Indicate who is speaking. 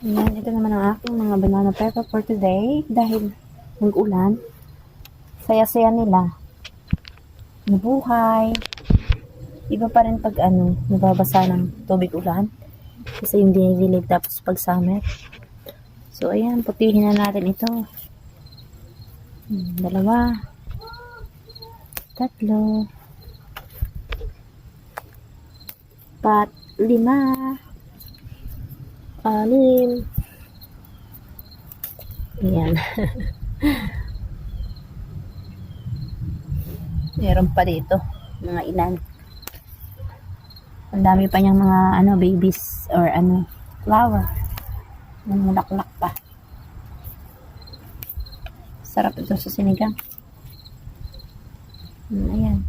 Speaker 1: Ayan, ito naman ang aking mga banana pepper for today. Dahil nag-ulan, saya-saya nila. Nabuhay. Iba pa rin pag nababasa ng tubig ulan. Kasi yung dinidilig tapos pag summer. So, ayan, putihin na natin ito. 2, 3, 4, 5, 6. Ayan. Meron pa dito, mga ilan. Ang dami pa niyang mga babies or flower. Namulaklak pa. Sarap ito sa sinigang. Ayan.